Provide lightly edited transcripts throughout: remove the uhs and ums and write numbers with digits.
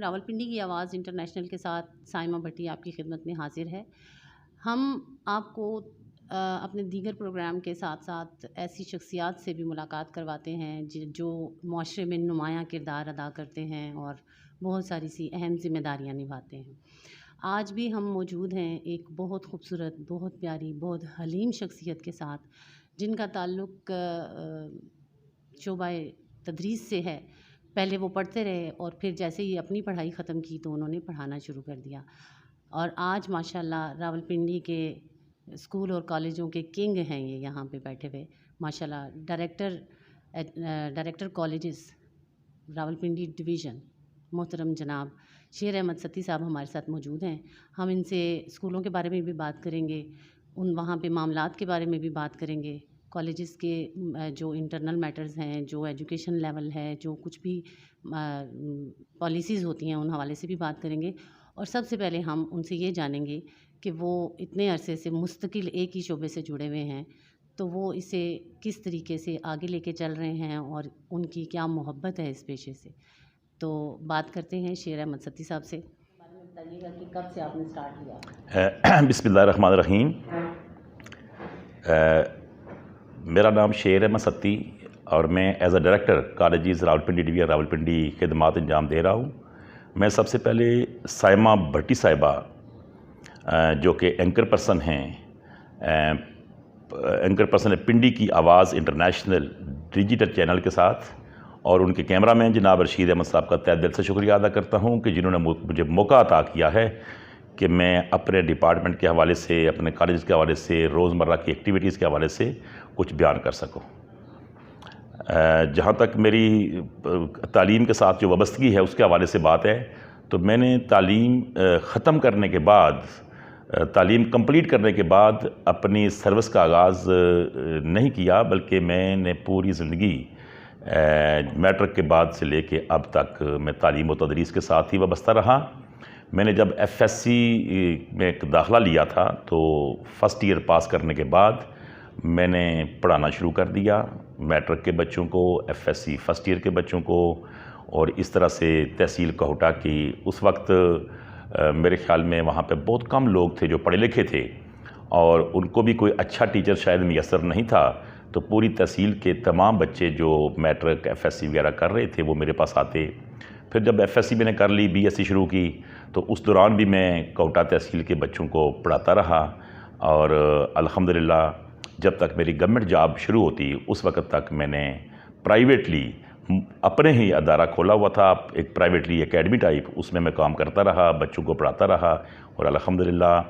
راولپنڈی کی آواز انٹرنیشنل کے ساتھ سائمہ بھٹی آپ کی خدمت میں حاضر ہے۔ ہم آپ کو اپنے دیگر پروگرام کے ساتھ ساتھ ایسی شخصیات سے بھی ملاقات کرواتے ہیں جو معاشرے میں نمایاں کردار ادا کرتے ہیں اور بہت ساری سی اہم ذمہ داریاں نبھاتے ہیں۔ آج بھی ہم موجود ہیں ایک بہت خوبصورت، بہت پیاری، بہت حلیم شخصیت کے ساتھ، جن کا تعلق شعبہ تدریس سے ہے۔ پہلے وہ پڑھتے رہے اور پھر جیسے ہی اپنی پڑھائی ختم کی تو انہوں نے پڑھانا شروع کر دیا، اور آج ماشاءاللہ راولپنڈی کے اسکول اور کالجوں کے کنگ ہیں یہ یہاں پہ بیٹھے ہوئے ماشاءاللہ۔ ڈائریکٹر کالجز راولپنڈی ڈویژن محترم جناب شیر احمد ستی صاحب ہمارے ساتھ موجود ہیں۔ ہم ان سے اسکولوں کے بارے میں بھی بات کریں گے، وہاں پہ معاملات کے بارے میں بھی بات کریں گے، کالجز کے جو انٹرنل میٹرز ہیں، جو ایجوکیشن لیول ہے، جو کچھ بھی پالیسیز ہوتی ہیں ان حوالے سے بھی بات کریں گے، اور سب سے پہلے ہم ان سے یہ جانیں گے کہ وہ اتنے عرصے سے مستقل ایک ہی شعبے سے جڑے ہوئے ہیں تو وہ اسے کس طریقے سے آگے لے کے چل رہے ہیں اور ان کی کیا محبت ہے اس پیشے سے۔ تو بات کرتے ہیں شیر احمد ستی صاحب سے۔ بارے میں بتائیے گا کہ کب سے آپ نے اسٹارٹ کیا؟ بسم اللہ الرحمن الرحیم۔ میرا نام شیر احمد ستی اور میں as a director colleges Rawalpindi division Rawalpindi خدمات انجام دے رہا ہوں۔ میں سب سے پہلے سائمہ بھٹی صاحبہ جو کہ اینکر پرسن ہیں، اینکر پرسن ہے پنڈی کی آواز انٹرنیشنل ڈیجیٹل چینل کے ساتھ، اور ان کے کیمرہ مین جناب رشید احمد صاحب کا تہہ دل سے شکریہ ادا کرتا ہوں کہ جنہوں نے مجھے موقع عطا کیا ہے کہ میں اپنے ڈپارٹمنٹ کے حوالے سے، اپنے کالج کے حوالے سے، روزمرہ کی ایکٹیویٹیز کے حوالے سے کچھ بیان کر سکوں۔ جہاں تک میری تعلیم کے ساتھ جو وابستگی ہے اس کے حوالے سے بات ہے تو میں نے تعلیم ختم کرنے کے بعد، تعلیم کمپلیٹ کرنے کے بعد اپنی سروس کا آغاز نہیں کیا، بلکہ میں نے پوری زندگی میٹرک کے بعد سے لے کے اب تک میں تعلیم و تدریس کے ساتھ ہی وابستہ رہا۔ میں نے جب ایف ایس سی میں داخلہ لیا تھا تو فرسٹ ایئر پاس کرنے کے بعد میں نے پڑھانا شروع کر دیا، میٹرک کے بچوں کو، F S C first year کے بچوں کو، اور اس طرح سے تحصیل کوہٹا کی۔ اس وقت میرے خیال میں وہاں پہ بہت کم لوگ تھے جو پڑھے لکھے تھے اور ان کو بھی کوئی اچھا ٹیچر شاید میسر نہیں تھا، تو پوری تحصیل کے تمام بچے جو میٹرک ایف ایس سی وغیرہ کر رہے تھے وہ میرے پاس آتے۔ پھر جب ایف ایس سی میں نے کر لی، بی ایس سی شروع کی، تو اس دوران بھی میں کوہٹا تحصیل کے بچوں کو پڑھاتا رہا، اور الحمدللہ جب تک میری گورنمنٹ جاب شروع ہوتی اس وقت تک میں نے پرائیویٹلی اپنے ہی ادارہ کھولا ہوا تھا، ایک پرائیویٹلی اکیڈمی ٹائپ، اس میں کام کرتا رہا، بچوں کو پڑھاتا رہا، اور الحمدللہ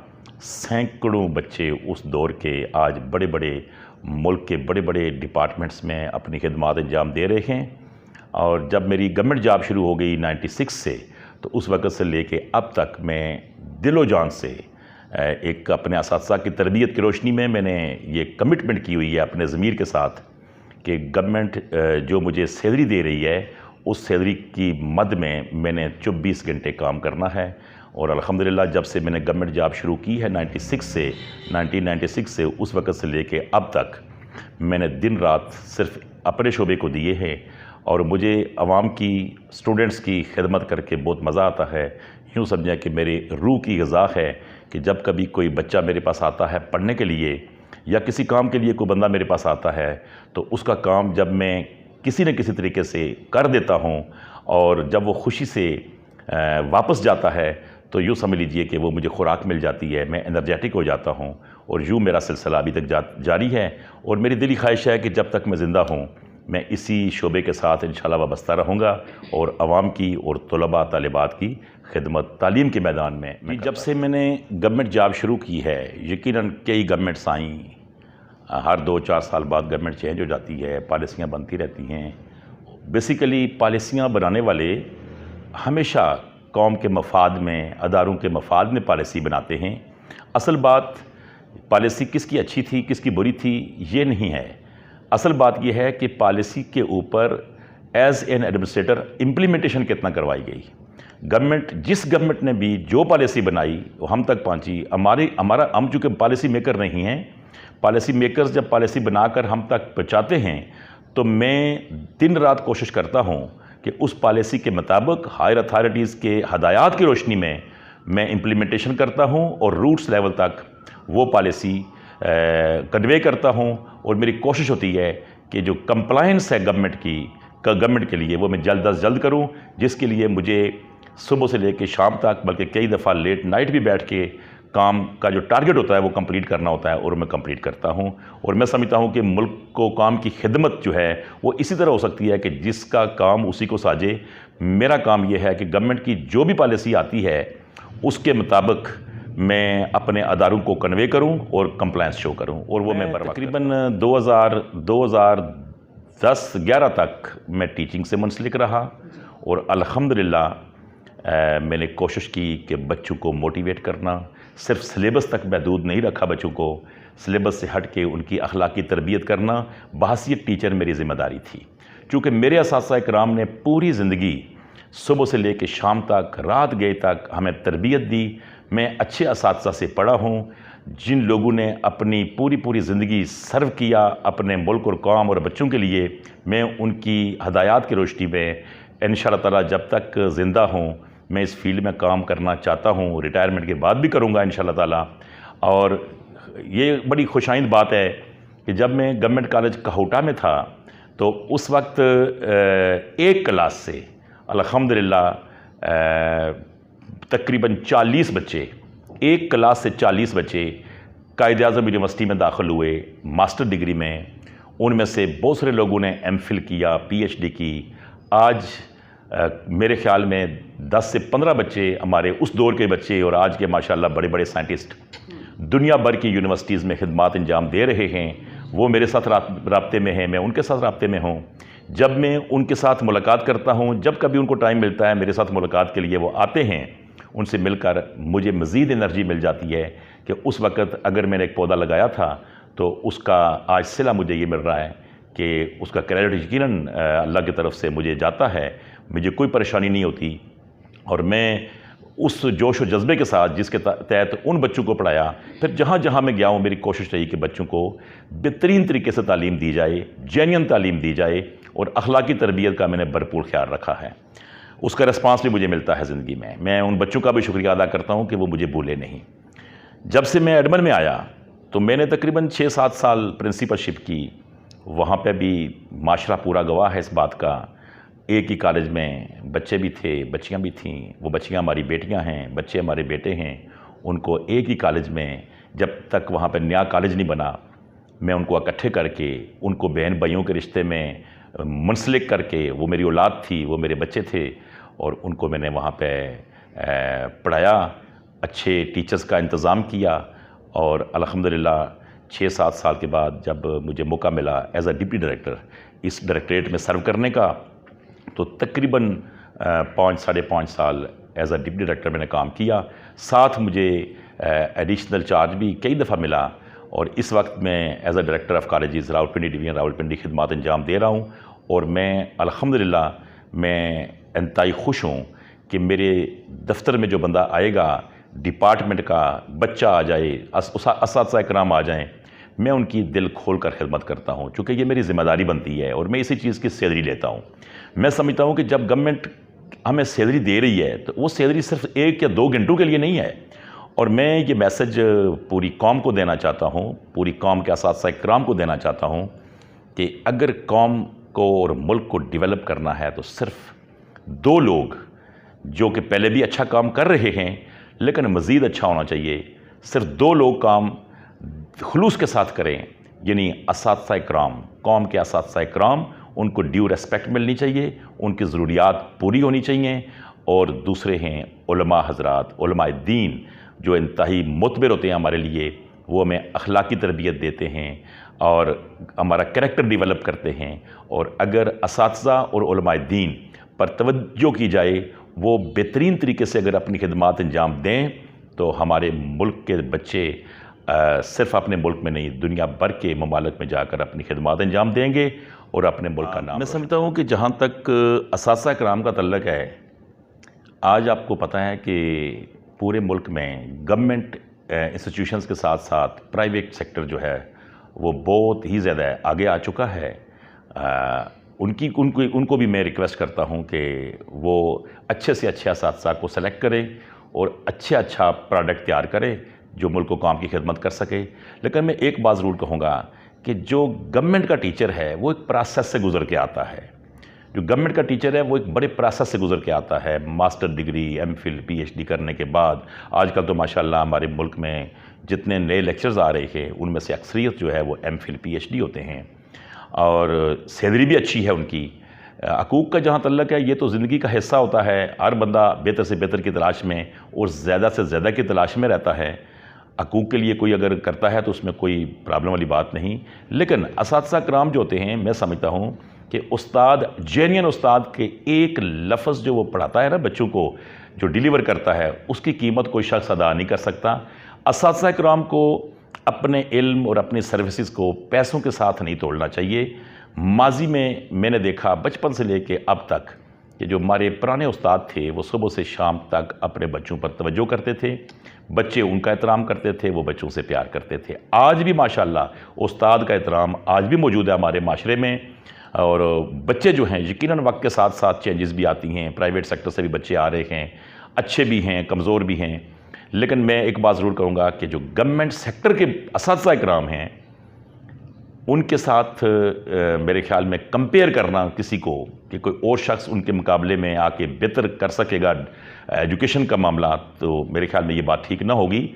سینکڑوں بچے اس دور کے آج بڑے بڑے ملک کے بڑے بڑے ڈپارٹمنٹس میں اپنی خدمات انجام دے رہے ہیں۔ اور جب میری گورنمنٹ جاب شروع ہو گئی 96 سے، تو اس وقت سے لے کے اب تک میں دل و جان سے ایک اپنے اساتذہ کی تربیت کی روشنی میں نے یہ کمٹمنٹ کی ہوئی ہے اپنے ضمیر کے ساتھ کہ گورنمنٹ جو مجھے سیلری دے رہی ہے اس سیلری کی مد میں میں نے 24 گھنٹے کام کرنا ہے، اور الحمدللہ جب سے میں نے گورنمنٹ جاب شروع کی ہے 1996 سے اس وقت سے لے کے اب تک میں نے دن رات صرف اپنے شعبے کو دیے ہیں، اور مجھے عوام کی، اسٹوڈنٹس کی خدمت کر کے بہت مزہ آتا ہے۔ یوں سمجھیں کہ میری روح کی غذا ہے کہ جب کبھی کوئی بچہ میرے پاس آتا ہے پڑھنے کے لیے یا کسی کام کے لیے کوئی بندہ میرے پاس آتا ہے تو اس کا کام جب میں کسی نہ کسی طریقے سے کر دیتا ہوں اور جب وہ خوشی سے واپس جاتا ہے تو یوں سمجھ لیجئے کہ وہ مجھے خوراک مل جاتی ہے، میں انرجیٹک ہو جاتا ہوں، اور یوں میرا سلسلہ ابھی تک جاری ہے، اور میری دلی خواہش ہے کہ جب تک میں زندہ ہوں میں اسی شعبے کے ساتھ انشاءاللہ وابستہ رہوں گا اور عوام کی اور طلباء طالبات کی خدمت تعلیم کے میدان میں جب سے میں نے گورنمنٹ جاب شروع کی ہے، یقیناً کئی گورنمنٹس آئیں، ہر 2-4 سال بعد گورنمنٹ چینج ہو جاتی ہے، پالیسیاں بنتی رہتی ہیں۔ بیسیکلی پالیسیاں بنانے والے ہمیشہ قوم کے مفاد میں، اداروں کے مفاد میں پالیسی بناتے ہیں۔ اصل بات پالیسی کس کی اچھی تھی کس کی بری تھی یہ نہیں ہے، اصل بات یہ ہے کہ پالیسی کے اوپر ایز این ایڈمنسٹریٹر امپلیمنٹیشن کتنا کروائی گئی۔ گورنمنٹ جس گورنمنٹ نے بھی جو پالیسی بنائی وہ ہم تک پہنچی، ہم چونکہ پالیسی میکر نہیں ہیں، پالیسی میکرز جب پالیسی بنا کر ہم تک پہنچاتے ہیں تو میں دن رات کوشش کرتا ہوں کہ اس پالیسی کے مطابق ہائر اتھارٹیز کے ہدایات کی روشنی میں میں امپلیمنٹیشن کرتا ہوں اور روٹس لیول تک وہ پالیسی کنوے کرتا ہوں، اور میری کوشش ہوتی ہے کہ جو کمپلائنس ہے گورنمنٹ کے لیے وہ میں جلد از جلد کروں، جس کے لیے مجھے صبح سے لے کے شام تک بلکہ کئی دفعہ لیٹ نائٹ بھی بیٹھ کے کام کا جو ٹارگٹ ہوتا ہے وہ کمپلیٹ کرنا ہوتا ہے، اور میں کمپلیٹ کرتا ہوں۔ اور میں سمجھتا ہوں کہ ملک کو کام کی خدمت جو ہے وہ اسی طرح ہو سکتی ہے کہ جس کا کام اسی کو ساجے۔ میرا کام یہ ہے کہ گورنمنٹ کی جو بھی پالیسی آتی ہے اس کے مطابق میں اپنے اداروں کو کنوے کروں اور کمپلائنس شو کروں، اور وہ میں تقریباً 2010-11 تک میں ٹیچنگ سے منسلک رہا، اور الحمدللہ میں نے کوشش کی کہ بچوں کو موٹیویٹ کرنا، صرف سلیبس تک محدود نہیں رکھا بچوں کو، سلیبس سے ہٹ کے ان کی اخلاقی تربیت کرنا بحیثیت ٹیچر میری ذمہ داری تھی، چونکہ میرے اساتذہ کرام نے پوری زندگی صبح سے لے کے شام تک، رات گئے تک ہمیں تربیت دی۔ میں اچھے اساتذہ سے پڑھا ہوں جن لوگوں نے اپنی پوری زندگی سرو کیا اپنے ملک اور قوم اور بچوں کے لیے۔ میں ان کی ہدایات کی روشنی میں انشاءاللہ تعالی جب تک زندہ ہوں میں اس فیلڈ میں کام کرنا چاہتا ہوں، ریٹائرمنٹ کے بعد بھی کروں گا انشاءاللہ تعالی۔ اور یہ بڑی خوشائند بات ہے کہ جب میں گورنمنٹ کالج کہوٹہ میں تھا تو اس وقت ایک کلاس سے الحمدللہ تقریباً 40 بچے، ایک کلاس سے 40 بچے قائد اعظم یونیورسٹی میں داخل ہوئے ماسٹر ڈگری میں۔ ان میں سے بہت سارے لوگوں نے ایم فل کیا، پی ایچ ڈی کی۔ آج میرے خیال میں 10 سے 15 بچے ہمارے اس دور کے بچے اور آج کے ماشاءاللہ بڑے بڑے سائنٹسٹ دنیا بھر کی یونیورسٹیز میں خدمات انجام دے رہے ہیں۔ وہ میرے ساتھ رابطے میں ہیں، میں ان کے ساتھ رابطے میں ہوں۔ جب میں ان کے ساتھ ملاقات کرتا ہوں، جب کبھی ان کو ٹائم ملتا ہے میرے ساتھ ملاقات کے لیے وہ آتے ہیں، ان سے مل کر مجھے مزید انرجی مل جاتی ہے کہ اس وقت اگر میں نے ایک پودا لگایا تھا تو اس کا آج صلہ مجھے یہ مل رہا ہے کہ اس کا کریڈٹ یقیناً اللہ کی طرف سے مجھے جاتا ہے، مجھے کوئی پریشانی نہیں ہوتی۔ اور میں اس جوش و جذبے کے ساتھ جس کے تحت ان بچوں کو پڑھایا، پھر جہاں جہاں میں گیا ہوں میری کوشش رہی کہ بچوں کو بہترین طریقے سے تعلیم دی جائے، جینین تعلیم دی جائے، اور اخلاقی تربیت کا میں نے بھرپور خیال رکھا ہے۔ اس کا رسپانس بھی مجھے ملتا ہے زندگی میں۔ میں ان بچوں کا بھی شکریہ ادا کرتا ہوں کہ وہ مجھے بھولے نہیں۔ جب سے میں ایڈمن میں آیا تو میں نے تقریباً 6-7 سال پرنسپل شپ کی، وہاں پہ بھی معاشرہ پورا گواہ ہے اس بات کا۔ ایک ہی کالج میں بچے بھی تھے، بچیاں بھی تھیں، وہ بچیاں ہماری بیٹیاں ہیں، بچے ہمارے بیٹے ہیں۔ ان کو ایک ہی کالج میں، جب تک وہاں پہ نیا کالج نہیں بنا، میں ان کو اکٹھے کر کے ان کو بہن بھائیوں کے رشتے میں منسلک کر کے، وہ میری اولاد تھی، وہ میرے بچے تھے، اور ان کو میں نے وہاں پہ پڑھایا، اچھے ٹیچرز کا انتظام کیا۔ اور الحمدللہ 6-7 سال کے بعد جب مجھے موقع ملا ایز اے ڈپٹی ڈائریکٹر اس ڈائریکٹریٹ میں سرو کرنے کا، تو تقریباً 5-5.5 سال ایز اے ڈپٹی ڈائریکٹر میں نے کام کیا۔ ساتھ مجھے ایڈیشنل چارج بھی کئی دفعہ ملا، اور اس وقت میں as a director of colleges Rawalpindi division Rawalpindi خدمات انجام دے رہا ہوں۔ اور میں الحمدللہ میں انتہائی خوش ہوں کہ میرے دفتر میں جو بندہ آئے گا، ڈپارٹمنٹ کا بچہ آ جائے، اساتذہ کرام آ جائیں، میں ان کی دل کھول کر خدمت کرتا ہوں، چونکہ یہ میری ذمہ داری بنتی ہے، اور میں اسی چیز کی سیلری لیتا ہوں۔ میں سمجھتا ہوں کہ جب گورنمنٹ ہمیں سیلری دے رہی ہے تو وہ سیلری صرف 1 یا 2 گھنٹوں کے لیے نہیں ہے۔ اور میں یہ میسج پوری قوم کو دینا چاہتا ہوں، پوری قوم کے اساتذہ کرام کو دینا چاہتا ہوں کہ اگر قوم کو اور ملک کو ڈیولپ کرنا ہے تو صرف 2 لوگ جو کہ پہلے بھی اچھا کام کر رہے ہیں لیکن مزید اچھا ہونا چاہیے، صرف 2 لوگ کام خلوص کے ساتھ کریں، یعنی اساتذہ کرام، قوم کے اساتذہ کرام، ان کو ڈیو ریسپیکٹ ملنی چاہیے، ان کی ضروریات پوری ہونی چاہیے۔ اور دوسرے ہیں علماء حضرات، علماء دین، جو انتہائی معتبر ہوتے ہیں ہمارے لیے، وہ ہمیں اخلاقی تربیت دیتے ہیں اور ہمارا کریکٹر ڈیولپ کرتے ہیں۔ اور اگر اساتذہ اور علماء دین پر توجہ کی جائے، وہ بہترین طریقے سے اگر اپنی خدمات انجام دیں تو ہمارے ملک کے بچے صرف اپنے ملک میں نہیں دنیا بھر کے ممالک میں جا کر اپنی خدمات انجام دیں گے اور اپنے ملک کا نام۔ میں سمجھتا ہوں کہ جہاں تک اساتذہ کرام کا تعلق ہے، آج آپ کو پتہ ہے کہ پورے ملک میں گورنمنٹ انسٹیٹیوشنز کے ساتھ ساتھ پرائیویٹ سیکٹر جو ہے وہ بہت ہی زیادہ آگے آ چکا ہے۔ ان کو بھی میں ریکویسٹ کرتا ہوں کہ وہ اچھے سے اچھے اساتذہ کو سلیکٹ کریں اور اچھا پروڈکٹ تیار کریں جو ملک و قوم کی خدمت کر سکے. لیکن میں ایک بات ضرور کہوں گا کہ جو گورنمنٹ کا ٹیچر ہے وہ ایک پروسیس سے گزر کے آتا ہے. جو گورنمنٹ کا ٹیچر ہے وہ ایک بڑے پروسیس سے گزر کے آتا ہے. Master degree, M Phil, P H D کرنے کے بعد آج کل تو ماشاءاللہ ہمارے ملک میں جتنے نئے لیکچرز آ رہے ہیں ان میں سے اکثریت جو ہے وہ M Phil P H D ہوتے ہیں اور سیلری بھی اچھی ہے ان کی. حقوق کا جہاں تعلق ہے یہ تو زندگی کا حصہ ہوتا ہے. ہر بندہ بہتر سے بہتر کی تلاش میں اور زیادہ سے زیادہ کی تلاش میں رہتا ہے. حقوق کے لیے کوئی اگر کرتا ہے تو اس میں کوئی پرابلم والی بات نہیں. لیکن اساتذہ کرام جو ہوتے ہیں میں سمجھتا ہوں کہ استاد، جینین استاد کے ایک لفظ جو وہ پڑھاتا ہے نا بچوں کو، جو ڈیلیور کرتا ہے، اس کی قیمت کوئی شخص ادا نہیں کر سکتا. اساتذہ کرام کو اپنے علم اور اپنی سروسز کو پیسوں کے ساتھ نہیں توڑنا چاہیے. ماضی میں نے دیکھا بچپن سے لے کے اب تک کہ جو ہمارے پرانے استاد تھے وہ صبح سے شام تک اپنے بچوں پر توجہ کرتے تھے. بچے ان کا احترام کرتے تھے، وہ بچوں سے پیار کرتے تھے. آج بھی ماشاءاللہ استاد کا احترام آج بھی موجود ہے ہمارے معاشرے میں. اور بچے جو ہیں یقیناً وقت کے ساتھ ساتھ چینجز بھی آتی ہیں. پرائیویٹ سیکٹر سے بھی بچے آ رہے ہیں، اچھے بھی ہیں، کمزور بھی ہیں. لیکن میں ایک بات ضرور کہوں گا کہ جو گورنمنٹ سیکٹر کے اساتذہ کرام ہیں ان کے ساتھ میرے خیال میں کمپیئر کرنا کسی کو کہ کوئی اور شخص ان کے مقابلے میں آ کے بہتر کر سکے گا ایجوکیشن کا معاملہ، تو میرے خیال میں یہ بات ٹھیک نہ ہوگی.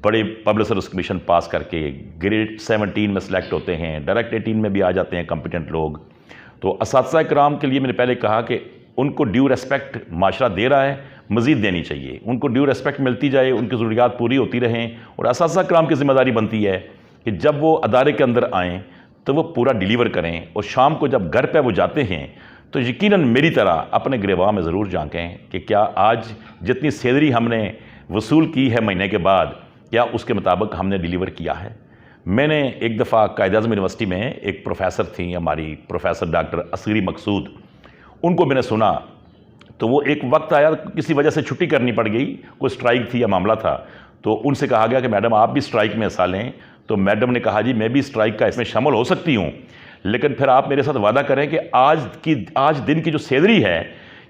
بڑے پبلک سروس کمیشن پاس کر کے گریڈ 17 میں سلیکٹ ہوتے ہیں، ڈائریکٹ 18 میں بھی آ جاتے ہیں کمپیٹنٹ لوگ. تو اساتذہ کرام کے لیے میں نے پہلے کہا کہ ان کو ڈیو ریسپیکٹ معاشرہ دے رہا ہے، مزید دینی چاہیے. ان کو ڈیو ریسپیکٹ ملتی جائے، ان کی ضروریات پوری ہوتی رہیں. اور اساتذہ کرام کی ذمہ داری بنتی ہے کہ جب وہ ادارے کے اندر آئیں تو وہ پورا ڈیلیور کریں. اور شام کو جب گھر پہ وہ جاتے ہیں تو یقیناً میری طرح اپنے گریباں میں ضرور جھانکیں کہ کیا آج جتنی سیلری ہم نے وصول کی ہے مہینے کے بعد کیا اس کے مطابق ہم نے ڈیلیور کیا ہے. میں نے ایک دفعہ قائد اعظم یونیورسٹی میں ایک پروفیسر تھیں ہماری، پروفیسر ڈاکٹر عصیری مقصود، ان کو میں نے سنا تو وہ ایک وقت آیا کسی وجہ سے چھٹی کرنی پڑ گئی، کوئی سٹرائک تھی یا معاملہ تھا، تو ان سے کہا گیا کہ میڈم آپ بھی سٹرائک میں حصہ لیں. تو میڈم نے کہا جی میں بھی سٹرائک کا اس میں شامل ہو سکتی ہوں، لیکن پھر آپ میرے ساتھ وعدہ کریں کہ آج دن کی جو سیلری ہے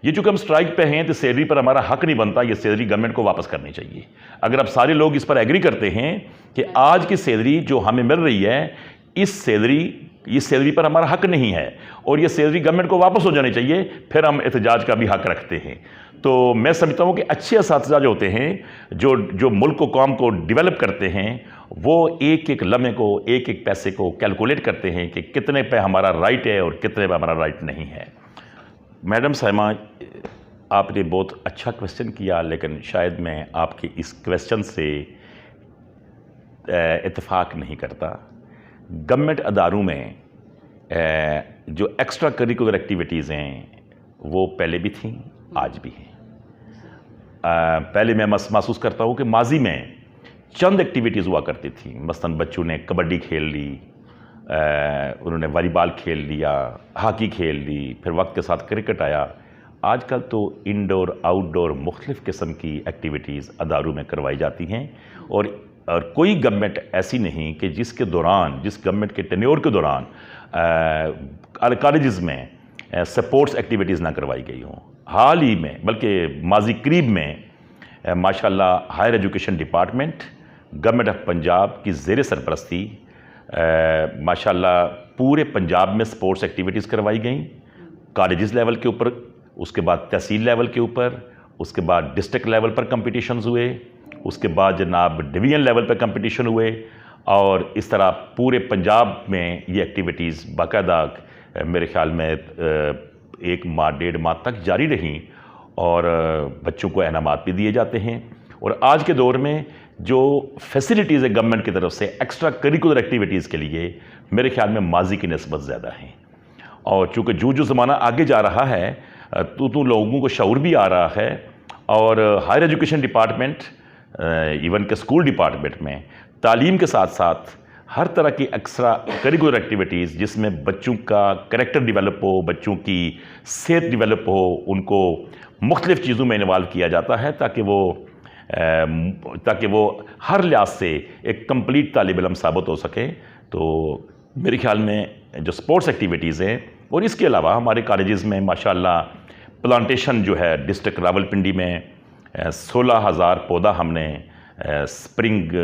یہ چونکہ ہم سٹرائک پہ ہیں تو سیلری پر ہمارا حق نہیں بنتا، یہ سیلری گورنمنٹ کو واپس کرنی چاہیے. اگر اب سارے لوگ اس پر ایگری کرتے ہیں کہ آج کی سیلری جو ہمیں مل رہی ہے اس سیلری پر ہمارا حق نہیں ہے اور یہ سیلری گورنمنٹ کو واپس ہو جانی چاہیے، پھر ہم احتجاج کا بھی حق رکھتے ہیں. تو میں سمجھتا ہوں کہ اچھے اساتذہ جو ہوتے ہیں جو ملک و قوم کو ڈیولپ کرتے ہیں وہ ایک ایک لمحے کو، ایک ایک پیسے کو کیلکولیٹ کرتے ہیں کہ کتنے پہ ہمارا رائٹ ہے اور کتنے پہ ہمارا رائٹ نہیں ہے. میڈم صاحبہ آپ نے بہت اچھا کویسچن کیا، لیکن شاید میں آپ کی اس کویسچن سے اتفاق نہیں کرتا. گورنمنٹ اداروں میں جو ایکسٹرا کریکولر ایکٹیویٹیز ہیں وہ پہلے بھی تھیں، آج بھی ہیں. پہلے میں محسوس کرتا ہوں کہ ماضی میں چند ایکٹیویٹیز ہوا کرتی تھیں. مثلاً بچوں نے کبڈی کھیل لی، انہوں نے والی بال کھیل لیا، ہاکی کھیل لی، پھر وقت کے ساتھ کرکٹ آیا. آج کل تو انڈور آؤٹ ڈور مختلف قسم کی ایکٹیویٹیز اداروں میں کروائی جاتی ہیں. اور کوئی گورنمنٹ ایسی نہیں کہ جس گورنمنٹ کے ٹینیور کے دوران کالجز میں سپورٹس ایکٹیویٹیز نہ کروائی گئی ہوں. حال ہی میں بلکہ ماضی قریب میں ماشاءاللہ higher education department government of Punjab کی زیر سرپرستی ماشاءاللہ پورے پنجاب میں سپورٹس ایکٹیویٹیز کروائی گئیں. کالجز لیول کے اوپر، اس کے بعد تحصیل لیول کے اوپر، اس کے بعد ڈسٹرکٹ لیول پر کمپٹیشنز ہوئے، اس کے بعد جناب ڈویژن لیول پہ کمپٹیشن ہوئے. اور اس طرح پورے پنجاب میں یہ ایکٹیویٹیز باقاعدہ میرے خیال میں 1 ماہ 1.5 ماہ تک جاری رہیں اور بچوں کو انعامات بھی دیے جاتے ہیں. اور آج کے دور میں جو فیسلٹیز ہے گورنمنٹ کی طرف سے ایکسٹرا کریکولر ایکٹیویٹیز کے لیے میرے خیال میں ماضی کی نسبت زیادہ ہیں. اور چونکہ جو زمانہ آگے جا رہا ہے تو لوگوں کو شعور بھی آ رہا ہے. اور ہائر ایجوکیشن ڈپارٹمنٹ ایون کہ اسکول ڈپارٹمنٹ میں تعلیم کے ساتھ ساتھ ہر طرح کی ایکسٹرا کریکولر ایکٹیویٹیز جس میں بچوں کا کریکٹر ڈیولپ ہو، بچوں کی صحت ڈیولپ ہو، ان کو مختلف چیزوں میں انوالو کیا جاتا ہے تاکہ وہ ہر لحاظ سے ایک کمپلیٹ طالب علم ثابت ہو سکے. تو میرے خیال میں جو سپورٹس ایکٹیویٹیز ہیں اور اس کے علاوہ ہمارے کالجز میں ماشاءاللہ پلانٹیشن جو ہے ڈسٹرکٹ راولپنڈی میں 16,000 پودا ہم نے اسپرنگ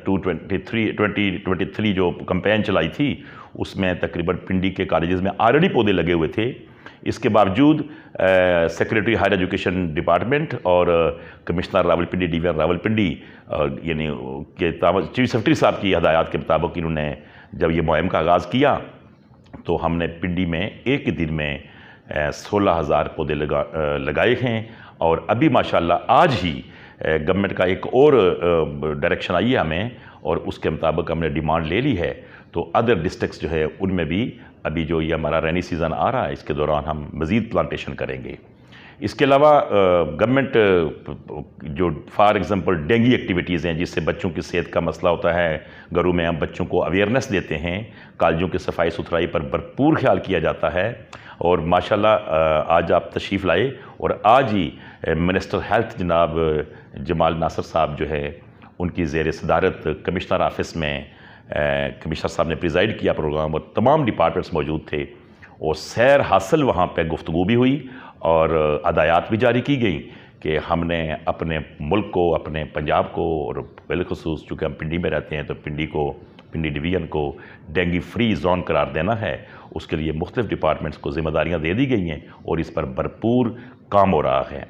2023 جو کمپین چلائی تھی اس میں تقریباً پنڈی کے کالجز میں آلریڈی پودے لگے ہوئے تھے. اس کے باوجود سیکریٹری ہائر ایجوکیشن ڈپارٹمنٹ اور کمشنر راولپنڈی ڈی وی راولپنڈی یعنی کہ چیف سیکرٹری صاحب کی ہدایات کے مطابق انہوں نے جب یہ مہم کا آغاز کیا تو ہم نے پنڈی میں ایک ہی دن میں 16,000 پودے لگائے ہیں. اور ابھی ماشاءاللہ آج ہی گورنمنٹ کا ایک اور ڈائریکشن آئی ہے ہمیں اور اس کے مطابق ہم نے ڈیمانڈ لے لی ہے. تو ادر ڈسٹرکٹس جو ہے ان میں بھی ابھی جو یہ ہمارا رینی سیزن آ رہا ہے اس کے دوران ہم مزید پلانٹیشن کریں گے. اس کے علاوہ گورنمنٹ جو فار ایگزامپل ڈینگی ایکٹیویٹیز ہیں جس سے بچوں کی صحت کا مسئلہ ہوتا ہے, گھروں میں ہم بچوں کو اویئرنیس دیتے ہیں, کالجوں کی صفائی ستھرائی پر بھرپور خیال کیا جاتا ہے. اور ماشاءاللہ آج آپ تشریف لائے اور آج ہی منسٹر ہیلتھ جناب جمال ناصر صاحب جو ہے ان کی زیر صدارت کمشنر آفس میں کمشنر صاحب نے پریزائڈ کیا پروگرام اور تمام ڈپارٹمنٹس موجود تھے اور سیر حاصل وہاں پہ گفتگو بھی ہوئی اور ہدایات بھی جاری کی گئی کہ ہم نے اپنے ملک کو, اپنے پنجاب کو اور بالخصوص چونکہ ہم پنڈی میں رہتے ہیں تو پنڈی ڈویژن کو ڈینگی فری زون قرار دینا ہے. اس کے لیے مختلف ڈپارٹمنٹس کو ذمہ داریاں دے دی گئی ہیں اور اس پر بھرپور کام ہو رہا ہے.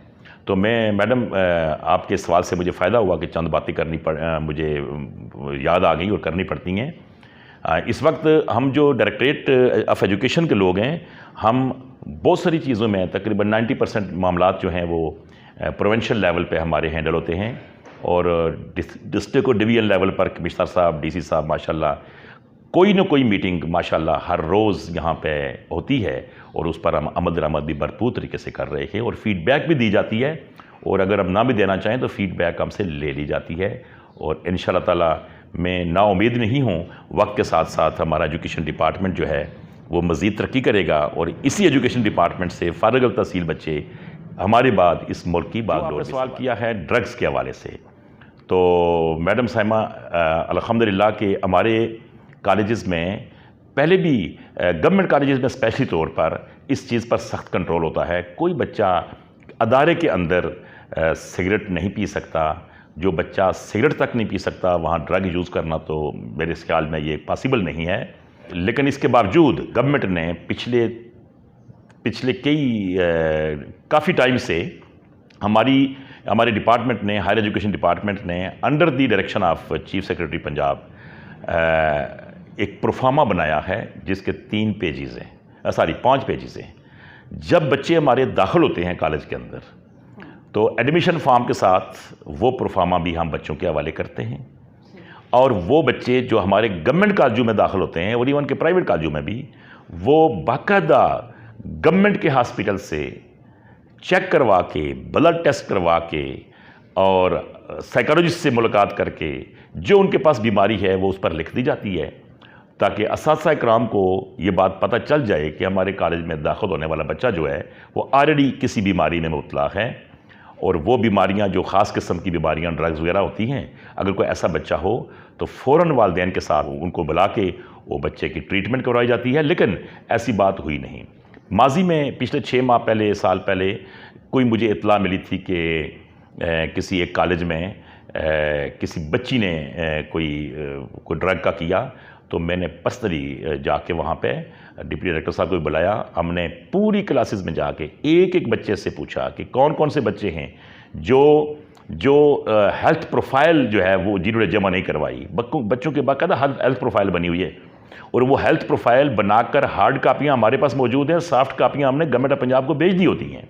تو میں میڈم آپ کے سوال سے مجھے فائدہ ہوا کہ چند باتیں مجھے یاد آ گئیں اور کرنی پڑتی ہیں. اس وقت ہم جو ڈائریکٹریٹ آف ایجوکیشن کے لوگ ہیں ہم بہت ساری چیزوں میں تقریباً 90% معاملات جو ہیں وہ پروونشل لیول پہ ہمارے ہینڈل ہوتے ہیں اور ڈسٹرکٹ اور ڈویژن لیول پر کمشنر صاحب ڈی سی صاحب ماشاءاللہ کوئی نہ کوئی میٹنگ ماشاءاللہ ہر روز یہاں پہ ہوتی ہے اور اس پر ہم عمل درآمد بھی بھرپور طریقے سے کر رہے ہیں اور فیڈ بیک بھی دی جاتی ہے اور اگر ہم نہ بھی دینا چاہیں تو فیڈ بیک ہم سے لے لی جاتی ہے. اور انشاءاللہ تعالیٰ میں نا امید نہیں ہوں, وقت کے ساتھ ساتھ ہمارا ایجوکیشن ڈپارٹمنٹ جو ہے وہ مزید ترقی کرے گا اور اسی ایجوکیشن ڈپارٹمنٹ سے فارغ التحصیل بچے ہمارے بعد اس ملک کی باغ ڈور. سوال کیا ہے ڈرگز کے حوالے سے, تو میڈم سائمہ الحمدللہ کہ ہمارے کالجز میں پہلے بھی گورنمنٹ کالجز میں اسپیشلی طور پر اس چیز پر سخت کنٹرول ہوتا ہے. کوئی بچہ ادارے کے اندر سگریٹ نہیں پی سکتا, جو بچہ سگریٹ تک نہیں پی سکتا وہاں ڈرگ یوز کرنا تو میرے خیال میں یہ پاسبل نہیں ہے. لیکن اس کے باوجود گورنمنٹ نے پچھلے کافی ٹائم سے ہمارے ڈپارٹمنٹ نے ہائر ایجوکیشن ڈپارٹمنٹ نے under the direction of chief secretary Punjab ایک پروفارما بنایا ہے جس کے 5 پیجز ہیں. جب بچے ہمارے داخل ہوتے ہیں کالج کے اندر تو ایڈمیشن فارم کے ساتھ وہ پروفارما بھی ہم بچوں کے حوالے کرتے ہیں اور وہ بچے جو ہمارے گورنمنٹ کالجوں میں داخل ہوتے ہیں اور ایون کے پرائیویٹ کالجوں میں بھی وہ باقاعدہ گورنمنٹ کے ہاسپٹل سے چیک کروا کے بلڈ ٹیسٹ کروا کے اور سائیکالوجسٹ سے ملاقات کر کے جو ان کے پاس بیماری ہے وہ اس پر لکھ دی جاتی ہے تاکہ اساتذہ اکرام کو یہ بات پتہ چل جائے کہ ہمارے کالج میں داخل ہونے والا بچہ جو ہے وہ آلریڈی کسی بیماری میں مبتلا ہے. اور وہ بیماریاں جو خاص قسم کی بیماریاں ڈرگز وغیرہ ہوتی ہیں اگر کوئی ایسا بچہ ہو تو فوراً والدین کے ساتھ ان کو بلا کے وہ بچے کی ٹریٹمنٹ کروائی جاتی ہے. لیکن ایسی بات ہوئی نہیں. ماضی میں پچھلے 6 ماہ پہلے سال پہلے کوئی مجھے اطلاع ملی تھی کہ کسی ایک کالج میں کسی بچی نے کوئی ڈرگ کا کیا تو میں نے پرسنلی جا کے وہاں پہ ڈپٹی ڈائریکٹر صاحب کو بلایا. ہم نے پوری کلاسز میں جا کے ایک بچے سے پوچھا کہ کون کون سے بچے ہیں جو ہیلتھ پروفائل جو ہے وہ جنہوں نے جمع نہیں کروائی. بچوں کے باقاعدہ ہیلتھ پروفائل بنی ہوئی ہے اور وہ ہیلتھ پروفائل بنا کر ہارڈ کاپیاں ہمارے پاس موجود ہیں, سافٹ کاپیاں ہم نے گورنمنٹ آف پنجاب کو بھیج دی ہوتی ہیں.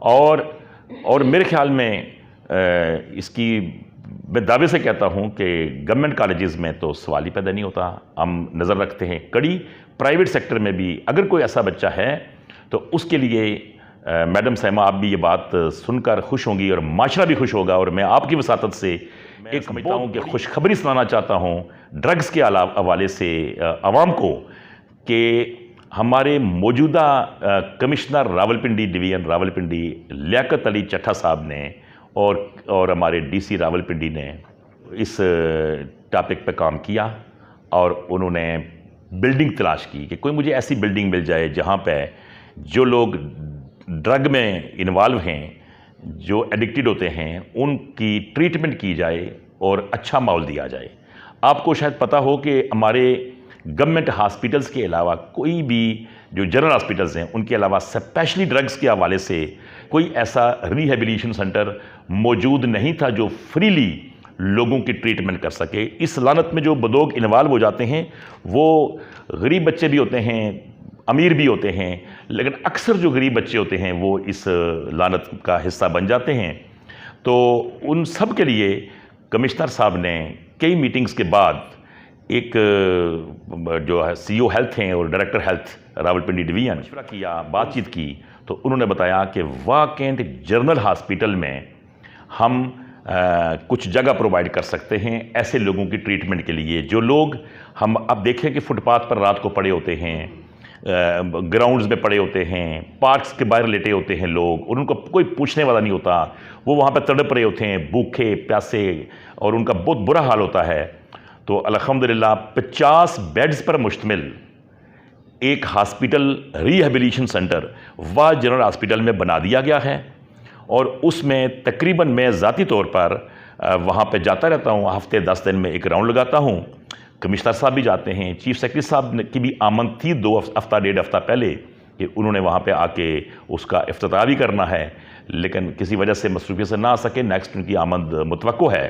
اور میرے خیال میں اس کی میں دعوے سے کہتا ہوں کہ گورنمنٹ کالجز میں تو سوال ہی پیدا نہیں ہوتا. ہم نظر رکھتے ہیں کڑی. پرائیویٹ سیکٹر میں بھی اگر کوئی ایسا بچہ ہے تو اس کے لیے میڈم سائمہ آپ بھی یہ بات سن کر خوش ہوں گی اور معاشرہ بھی خوش ہوگا. اور میں آپ کی وساطت سے ایک سمجھتا ہوں کہ خوشخبری سنانا چاہتا ہوں ڈرگز کے حوالے سے عوام کو کہ ہمارے موجودہ کمشنر راولپنڈی ڈویژن راولپنڈی لیاقت علی چٹھا صاحب نے اور ہمارے ڈی سی راولپنڈی نے اس ٹاپک پہ کام کیا اور انہوں نے بلڈنگ تلاش کی کہ کوئی مجھے ایسی بلڈنگ مل جائے جہاں پہ جو لوگ ڈرگ میں انوالو ہیں، جو ایڈکٹڈ ہوتے ہیں، ان کی ٹریٹمنٹ کی جائے اور اچھا ماحول دیا جائے۔ آپ کو شاید پتہ ہو کہ ہمارے گورنمنٹ ہاسپٹلز کے علاوہ کوئی بھی جو جنرل ہاسپٹلز ہیں ان کے علاوہ اسپیشلی ڈرگز کے حوالے سے کوئی ایسا ریہیبلیشن سینٹر موجود نہیں تھا جو فریلی لوگوں کی ٹریٹمنٹ کر سکے۔ اس لعنت میں جو لوگ انوالو ہو جاتے ہیں وہ غریب بچے بھی ہوتے ہیں، امیر بھی ہوتے ہیں، لیکن اکثر جو غریب بچے ہوتے ہیں وہ اس لعنت کا حصہ بن جاتے ہیں۔ تو ان سب کے لیے کمشنر صاحب نے کئی میٹنگز کے بعد ایک جو ہے سی او ہیلتھ ہیں اور ڈائریکٹر ہیلتھ راولپنڈی ڈویژن مشورہ کیا، بات چیت کی، تو انہوں نے بتایا کہ واکنٹ جنرل ہاسپٹل میں ہم کچھ جگہ پرووائڈ کر سکتے ہیں ایسے لوگوں کی ٹریٹمنٹ کے لیے جو لوگ ہم اب دیکھیں کہ فٹ پاتھ پر رات کو پڑے ہوتے ہیں، گراؤنڈز میں پڑے ہوتے ہیں، پارکس کے باہر لیٹے ہوتے ہیں لوگ، اور ان کو کوئی پوچھنے والا نہیں ہوتا، وہ وہاں پہ تڑپ رہے ہوتے ہیں بھوکے پیاسے، اور ان کا بہت برا حال ہوتا ہے۔ تو الحمدللہ 50 بیڈز پر مشتمل ایک ہاسپٹل ریہیبلیشن سینٹر واہ جنرل ہاسپٹل میں بنا دیا گیا ہے، اور اس میں تقریباً میں ذاتی طور پر وہاں پہ جاتا رہتا ہوں، ہفتے 10 دن میں ایک راؤنڈ لگاتا ہوں۔ کمشنر صاحب بھی جاتے ہیں، چیف سیکرٹری صاحب کی بھی آمد تھی 2 ہفتہ 1.5 ہفتہ پہلے کہ انہوں نے وہاں پہ آ کے اس کا افتتاح بھی کرنا ہے، لیکن کسی وجہ سے مصروفیت سے نہ آ سکے، نیکسٹ ان کی آمد متوقع ہے۔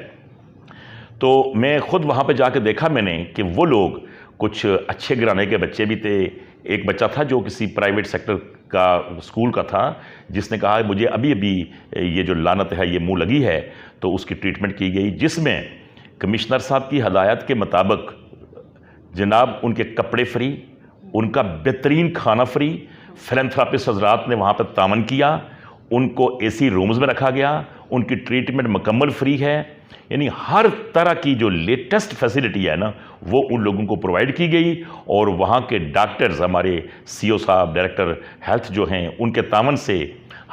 تو میں خود وہاں پہ جا کے دیکھا میں نے کہ وہ لوگ کچھ اچھے گھرانے کے بچے بھی تھے۔ ایک بچہ تھا جو کسی پرائیویٹ سیکٹر کا اسکول کا تھا، جس نے کہا مجھے ابھی یہ جو لعنت ہے یہ منہ لگی ہے، تو اس کی ٹریٹمنٹ کی گئی، جس میں کمشنر صاحب کی ہدایت کے مطابق جناب ان کے کپڑے فری، ان کا بہترین کھانا فری، فلینتھراپسٹ حضرات نے وہاں پہ تعاون کیا، ان کو اے سی رومز میں رکھا گیا، ان کی ٹریٹمنٹ مکمل فری ہے، یعنی ہر طرح کی جو لیٹسٹ فیسیلٹی ہے نا وہ ان لوگوں کو پرووائڈ کی گئی، اور وہاں کے ڈاکٹرز ہمارے سی او صاحب ڈائریکٹر ہیلتھ جو ہیں ان کے تعاون سے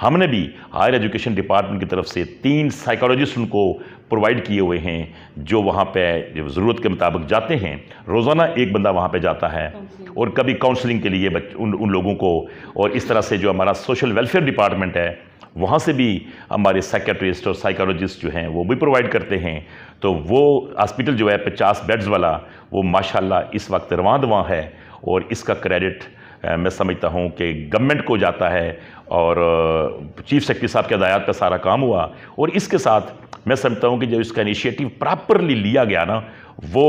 ہم نے بھی ہائر ایجوکیشن ڈپارٹمنٹ کی طرف سے 3 سائیکالوجسٹ ان کو پرووائڈ کیے ہوئے ہیں جو وہاں پہ ضرورت کے مطابق جاتے ہیں۔ روزانہ ایک بندہ وہاں پہ جاتا ہے اور کبھی کاؤنسلنگ کے لیے ان لوگوں کو، اور اس طرح سے جو ہمارا سوشل ویلفیئر ڈپارٹمنٹ ہے وہاں سے بھی ہمارے سائیکیٹرسٹ اور سائیکالوجسٹ جو ہیں وہ بھی پرووائڈ کرتے ہیں۔ تو وہ ہاسپٹل جو ہے 50 بیڈز والا وہ ماشاءاللہ اس وقت رواں دواں ہے، اور اس کا کریڈٹ میں سمجھتا ہوں کہ گورنمنٹ کو جاتا ہے، اور چیف سیکرٹری صاحب کے ہدایات کا سارا کام ہوا، اور اس کے ساتھ میں سمجھتا ہوں کہ جو اس کا انیشیٹو پراپرلی لیا گیا نا وہ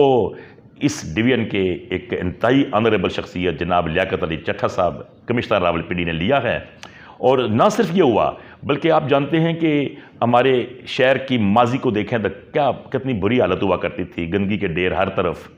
اس ڈویژن کے ایک انتہائی آنریبل شخصیت جناب لیاقت علی چٹھا صاحب کمشنر راولپنڈی نے لیا ہے۔ اور نہ صرف یہ ہوا بلکہ آپ جانتے ہیں کہ ہمارے شہر کی ماضی کو دیکھیں تو کتنی بری حالت ہوا کرتی تھی، گندگی کے ڈھیر ہر طرف،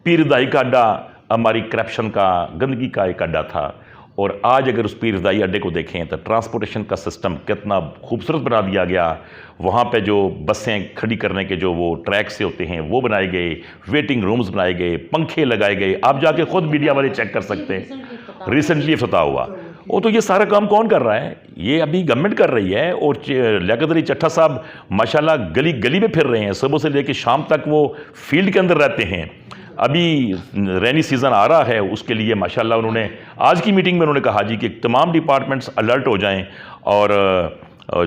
پیردائی کا اڈا ہماری کرپشن کا گندگی کا ایک اڈا تھا، اور آج اگر اس پیردائی اڈے کو دیکھیں تو ٹرانسپورٹیشن کا سسٹم کتنا خوبصورت بنا دیا گیا، وہاں پہ جو بسیں کھڑی کرنے کے جو وہ ٹریک سے ہوتے ہیں وہ بنائے گئے، ویٹنگ رومز بنائے گئے، پنکھے لگائے گئے، آپ جا کے خود میڈیا والے چیک کر سکتے ہیں، ریسنٹلی افتتاح ہوا۔ وہ تو یہ سارا کام کون کر رہا ہے؟ یہ ابھی گورنمنٹ کر رہی ہے، اور لیاقت علی چٹھا صاحب ماشاءاللہ گلی گلی میں پھر رہے ہیں، صبح سے لے کے شام تک وہ فیلڈ کے اندر رہتے ہیں۔ ابھی رینی سیزن آ رہا ہے، اس کے لیے ماشاءاللہ انہوں نے آج کی میٹنگ میں انہوں نے کہا جی کہ تمام ڈپارٹمنٹس الرٹ ہو جائیں، اور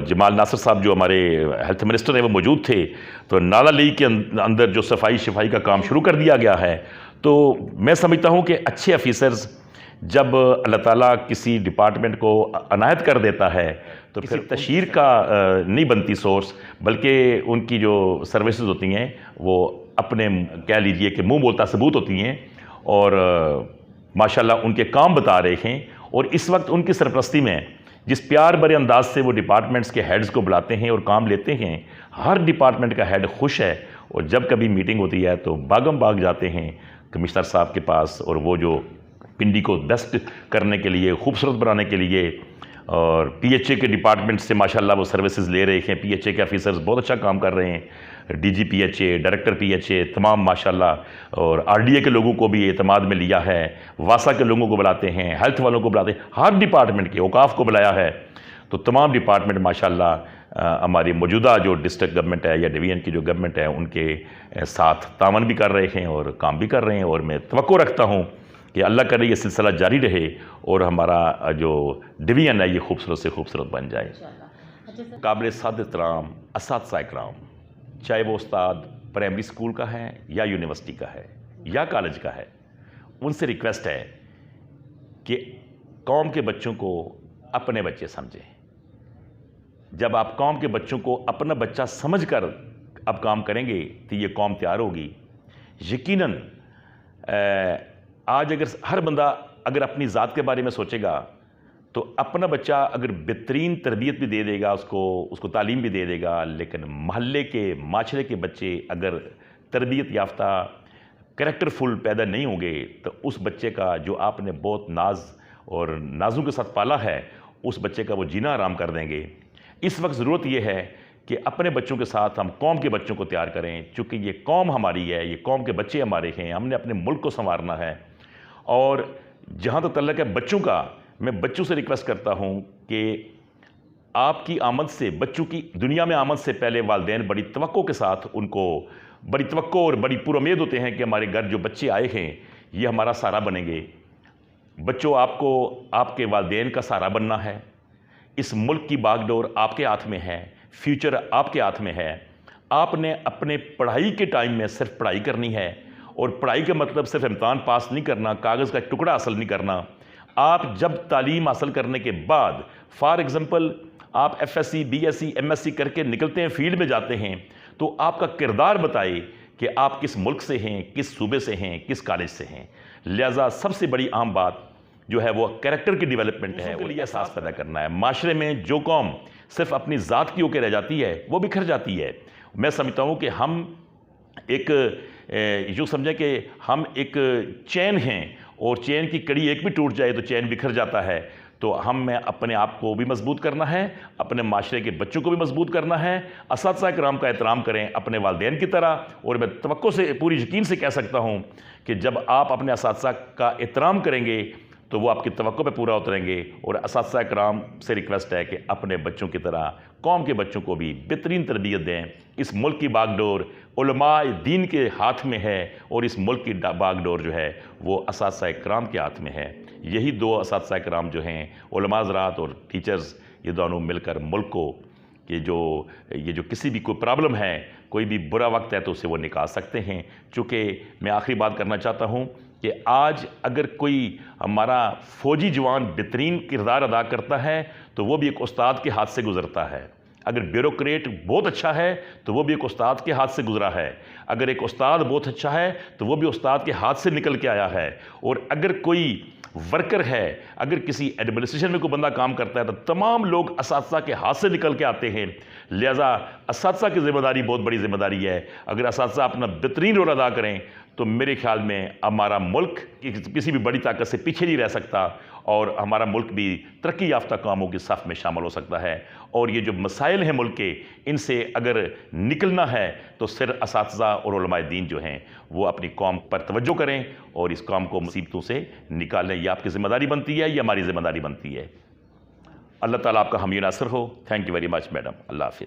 جمال ناصر صاحب جو ہمارے ہیلتھ منسٹر ہیں وہ موجود تھے، تو نالا لی کے اندر جو صفائی کا کام شروع کر دیا گیا ہے۔ تو میں سمجھتا ہوں کہ اچھے آفیسرز جب اللہ تعالیٰ کسی ڈپارٹمنٹ کو عنایت کر دیتا ہے تو پھر تشہیر کا نہیں بنتی سورس، بلکہ ان کی جو سروسز ہوتی ہیں وہ اپنے کہہ لیجئے کہ منہ بولتا ثبوت ہوتی ہیں، اور ماشاءاللہ ان کے کام بتا رہے ہیں۔ اور اس وقت ان کی سرپرستی میں جس پیار بھرے انداز سے وہ ڈپارٹمنٹس کے ہیڈز کو بلاتے ہیں اور کام لیتے ہیں، ہر ڈپارٹمنٹ کا ہیڈ خوش ہے، اور جب کبھی میٹنگ ہوتی ہے تو باغم باغ جاتے ہیں کمشنر صاحب کے پاس، اور وہ جو پنڈی کو بیسٹ کرنے کے لیے، خوبصورت بنانے کے لیے، اور پی ایچ اے کے ڈپارٹمنٹ سے ماشاءاللہ وہ سروسز لے رہے ہیں، پی ایچ اے کے آفیسرز بہت اچھا کام کر رہے ہیں، D G P H A, director P H A, تمام ماشاءاللہ، اور آر ڈی اے کے لوگوں کو بھی اعتماد میں لیا ہے، واسا کے لوگوں کو بلاتے ہیں، ہیلتھ والوں کو بلاتے ہیں، ہر ڈپارٹمنٹ کے اوقاف کو بلایا ہے، تو تمام ڈپارٹمنٹ ماشاءاللہ ہماری موجودہ جو ڈسٹرکٹ گورنمنٹ ہے یا ڈویژن کی جو گورنمنٹ ہے ان کے ساتھ تعاون بھی کر رہے ہیں اور کام بھی کر رہے ہیں، اور میں توقع رکھتا ہوں کہ اللہ کرے یہ سلسلہ جاری رہے اور ہمارا جو ڈویژن ہے یہ خوبصورت سے خوبصورت بن جائے۔ قابل صد احترام اساتذہ اکرام، چاہے وہ استاد پرائمری اسکول کا ہے یا یونیورسٹی کا ہے یا کالج کا ہے، ان سے ریکویسٹ ہے کہ قوم کے بچوں کو اپنے بچے سمجھیں۔ جب آپ قوم کے بچوں کو اپنا بچہ سمجھ کر اب کام کریں گے تو یہ قوم تیار ہوگی۔ یقیناً آج اگر ہر بندہ اگر اپنی ذات کے بارے میں سوچے گا تو اپنا بچہ اگر بہترین تربیت بھی دے دے گا، اس کو تعلیم بھی دے دے گا، لیکن محلے کے معاشرے کے بچے اگر تربیت یافتہ کریکٹر فل پیدا نہیں ہوں گے تو اس بچے کا جو آپ نے بہت ناز اور نازوں کے ساتھ پالا ہے، اس بچے کا وہ جینا آرام کر دیں گے۔ اس وقت ضرورت یہ ہے کہ اپنے بچوں کے ساتھ ہم قوم کے بچوں کو تیار کریں، چونکہ یہ قوم ہماری ہے، یہ قوم کے بچے ہمارے ہیں، ہم نے اپنے ملک کو سنوارنا ہے۔ اور جہاں تک تعلق ہے بچوں کا، میں بچوں سے ریکویسٹ کرتا ہوں کہ آپ کی آمد سے، بچوں کی دنیا میں آمد سے پہلے والدین بڑی توقع کے ساتھ ان کو بڑی توقع اور بڑی پر امید ہوتے ہیں کہ ہمارے گھر جو بچے آئے ہیں یہ ہمارا سہارا بنیں گے۔ بچوں، آپ کو آپ کے والدین کا سہارا بننا ہے۔ اس ملک کی باغ ڈور آپ کے ہاتھ میں ہے، فیوچر آپ کے ہاتھ میں ہے۔ آپ نے اپنے پڑھائی کے ٹائم میں صرف پڑھائی کرنی ہے، اور پڑھائی کا مطلب صرف امتحان پاس نہیں کرنا، کاغذ کا ٹکڑا حاصل نہیں کرنا۔ آپ جب تعلیم حاصل کرنے کے بعد فار ایگزامپل آپ F S C, B S C, M S C کر کے نکلتے ہیں، فیلڈ میں جاتے ہیں، تو آپ کا کردار بتائے کہ آپ کس ملک سے ہیں، کس صوبے سے ہیں، کس کالج سے ہیں۔ لہٰذا سب سے بڑی اہم بات جو ہے وہ کریکٹر کی ڈیولپمنٹ ہے، وہ یہ احساس پیدا کرنا ہے۔ معاشرے میں جو قوم صرف اپنی ذات کی ہو کے رہ جاتی ہے وہ بکھر جاتی ہے۔ میں سمجھتا ہوں کہ ہم ایک یوں سمجھیں کہ ہم ایک چین ہیں، اور چین کی کڑی ایک بھی ٹوٹ جائے تو چین بکھر جاتا ہے۔ تو ہمیں اپنے آپ کو بھی مضبوط کرنا ہے، اپنے معاشرے کے بچوں کو بھی مضبوط کرنا ہے۔ اساتذہ کرام کا احترام کریں اپنے والدین کی طرح، اور میں توقع سے پوری یقین سے کہہ سکتا ہوں کہ جب آپ اپنے اساتذہ کا احترام کریں گے تو وہ آپ کی توقع پہ پورا اتریں گے۔ اور اساتذہ کرام سے ریکویسٹ ہے کہ اپنے بچوں کی طرح قوم کے بچوں کو بھی بہترین تربیت دیں۔ اس ملک کی باغ ڈور علماء دین کے ہاتھ میں ہے، اور اس ملک کی باغ ڈور جو ہے وہ اساتذہ کرام کے ہاتھ میں ہے۔ یہی دو اساتذہ کرام جو ہیں، علماء حضرات اور ٹیچرز، یہ دونوں مل کر ملک کو یہ جو کسی بھی کوئی پرابلم ہے، کوئی بھی برا وقت ہے تو اسے وہ نکال سکتے ہیں۔ چونکہ میں آخری بات کرنا چاہتا ہوں کہ آج اگر کوئی ہمارا فوجی جوان بہترین کردار ادا کرتا ہے تو وہ بھی ایک استاد کے ہاتھ سے گزرتا ہے۔ اگر بیوروکریٹ بہت اچھا ہے تو وہ بھی ایک استاد کے ہاتھ سے گزرا ہے۔ اگر ایک استاد بہت اچھا ہے تو وہ بھی استاد کے ہاتھ سے نکل کے آیا ہے۔ اور اگر کوئی ورکر ہے، اگر کسی ایڈمنسٹریشن میں کوئی بندہ کام کرتا ہے تو تمام لوگ اساتذہ کے ہاتھ سے نکل کے آتے ہیں۔ لہٰذا اساتذہ کی ذمہ داری بہت بڑی ذمہ داری ہے۔ اگر اساتذہ اپنا بہترین رول ادا کریں تو میرے خیال میں ہمارا ملک کسی بھی بڑی طاقت سے پیچھے نہیں رہ سکتا، اور ہمارا ملک بھی ترقی یافتہ قوموں کی صف میں شامل ہو سکتا ہے۔ اور یہ جو مسائل ہیں ملک کے، ان سے اگر نکلنا ہے تو صرف اساتذہ اور علماء دین جو ہیں وہ اپنی قوم پر توجہ کریں اور اس قوم کو مصیبتوں سے نکالیں۔ یہ آپ کی ذمہ داری بنتی ہے، یہ ہماری ذمہ داری بنتی ہے۔ اللہ تعالیٰ آپ کا حامی ناصر ہو۔ Thank you very much madam. اللہ حافظ۔